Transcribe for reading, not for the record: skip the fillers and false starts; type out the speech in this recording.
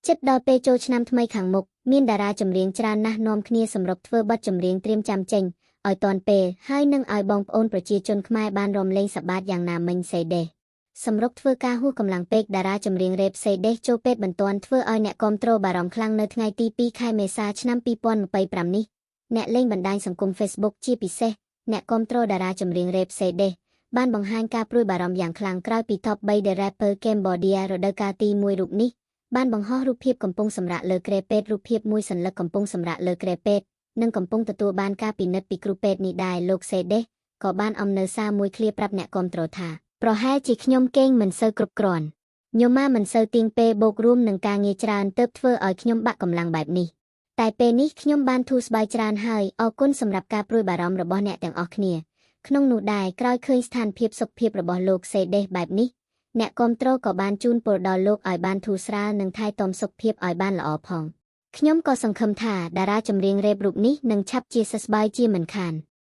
ចិត្តដល់ពេលចូលឆ្នាំថ្មីខាងមុខមានតារាចម្រៀងច្រើនណាស់នាំគ្នាសម្រុកធ្វើបទចម្រៀងត្រៀមចាំចេញឲ្យទាន់ពេលហើយនឹងឲ្យបងប្អូនប្រជាជនខ្មែរបានរំលែងសប្បាយយ៉ាងណាមិញសេដេសម្រុកធ្វើការហួសកម្លាំងពេកតារាចម្រៀងរ៉េបសេដេចូលពេទ្យបន្ទាន់ធ្វើឲ្យអ្នកគាំទ្របារម្ភខ្លាំងនៅថ្ងៃទី2ខែមេសាឆ្នាំ2025នេះអ្នកលេងបណ្ដាញសង្គម Facebook ជាពិសេសអ្នកគាំទ្រតារាចម្រៀងរ៉េបសេដេបានបង្ហាញការព្រួយបារម្ភយ៉ាងខ្លាំងក្រោយពី Top 3 The Rapper Cambodia រដូវកាលទី1រូបនេះបានបង្ហោះរូបភាពកំពុងសម្រាកលើគ្រែពេទ្យរូបភាពមួយសន្លឹកកំពុងសម្រាកលើគ្រែពេទ្យនិងកំពុងទទួលបានការពិនិត្យពីគ្រូពេទ្យនេះដែរលោកសេដេក៏បានអំណើសារមួយឃ្លាប្រាប់អ្នកគាំទ្រថាប្រហែលជាខ្ញុំគេងមិនសូវគ្រប់គ្រាន់ខ្ញុំមកមិនសូវទៀងពេលបូករួមនឹងការងារច្រើនទើបធ្វើឲ្យខ្ញុំបាក់កម្លាំងបែបនេះតែពេលនេះខ្ញុំបានធូរស្បើយច្រើនហើយអរគុណសម្រាប់ការព្រួយបារម្ភរបស់អ្នកទាំងអស់គ្នាក្នុងនោះដែរក្រោយឃើញស្ថានភាពសុខភាពរបស់លោកសេដេបែបនេះអ្នកគាំទ្រក៏បានជូនពរដល់លោកឲ្យបានធូរស្រាលនិងថែទាំសុខភាពឲ្យបានល្អផងខ្ញុំក៏សង្ឃឹមថាតារាចម្រៀងរ៉េបរូបនេះនឹងឆាប់ជាសះស្បើយជាមិនខាន